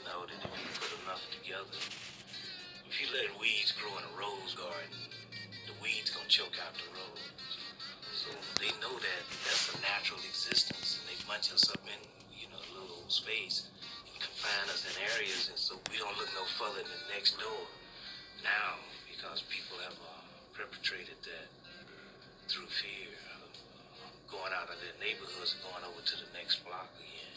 know that if you put enough together, if you let weeds grow in a rose garden, the weeds gonna choke out the rose. So they know that that's a natural existence, and they bunch us up in, a little space and confine us in areas, and so we don't look no further than next door. Now, because people have perpetrated that through fear of going out of their neighborhoods and going over to the next block again.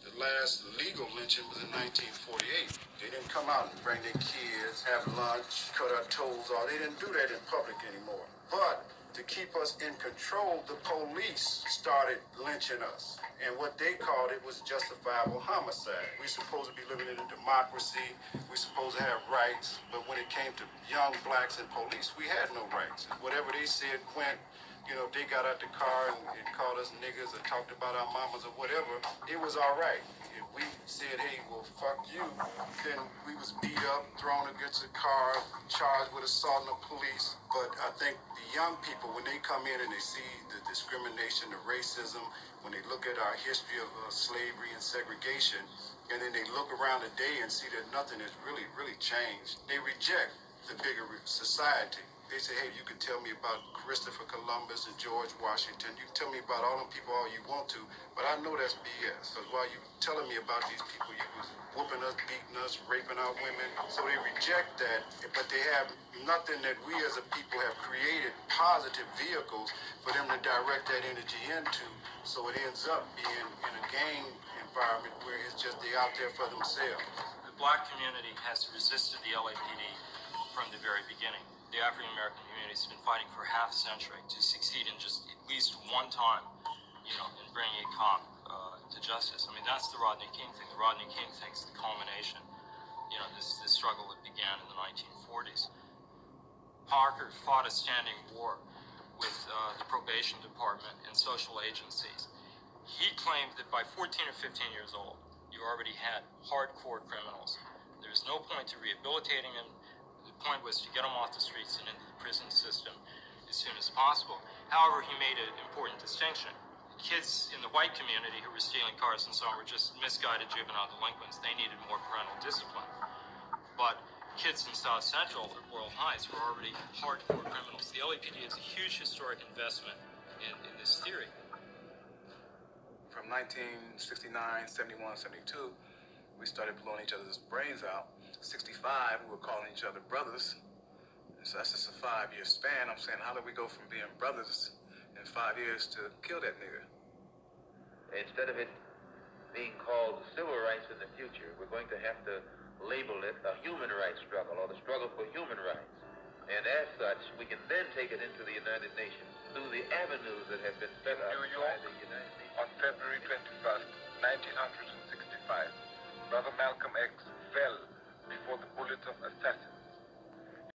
The last legal lynching was in 1948. They didn't come out and bring their kids, have lunch, cut our toes off. They didn't do that in public anymore. But to keep us in control, the police started lynching us. And what they called it was justifiable homicide. We're supposed to be living in a democracy. We're supposed to have rights. But when it came to young blacks and police, we had no rights. Whatever they said went. If they got out the car and called us niggas or talked about our mamas or whatever, it was all right. If we said, hey, well, fuck you, then we was beat up, thrown against a car, charged with assaulting the police. But I think the young people, when they come in and they see the discrimination, the racism, when they look at our history of slavery and segregation, and then they look around today and see that nothing has really, really changed, they reject the bigger society. They say, hey, you can tell me about Christopher Columbus and George Washington. You can tell me about all them people all you want to, but I know that's BS. Because while you telling me about these people, you was whooping us, beating us, raping our women. So they reject that, but they have nothing that we as a people have created positive vehicles for them to direct that energy into. So it ends up being in a gang environment where it's just they out there for themselves. The black community has resisted the LAPD from the very beginning. The African American community has been fighting for half a century to succeed in just at least one time, in bringing a cop to justice. I mean, that's the Rodney King thing. The Rodney King thing's the culmination, this struggle that began in the 1940s. Parker fought a standing war with the probation department and social agencies. He claimed that by 14 or 15 years old, you already had hardcore criminals. There's no point to rehabilitating them. The point was to get them off the streets and into the prison system as soon as possible. However, he made an important distinction. Kids in the white community who were stealing cars and so on were just misguided juvenile delinquents. They needed more parental discipline. But kids in South Central or Boyle Heights were already hardcore criminals. The LAPD is a huge historic investment in this theory. From 1969, 71, 72, we started blowing each other's brains out. 65, we were calling each other brothers. And so that's just a 5-year span. I'm saying, how do we go from being brothers in 5 years to kill that nigga? Instead of it being called civil rights in the future, we're going to have to label it a human rights struggle, or the struggle for human rights. And as such, we can then take it into the United Nations through the avenues that have been set up by the United Nations. On February 21st, 1965, Brother Malcolm X fell before the bullets of assassins.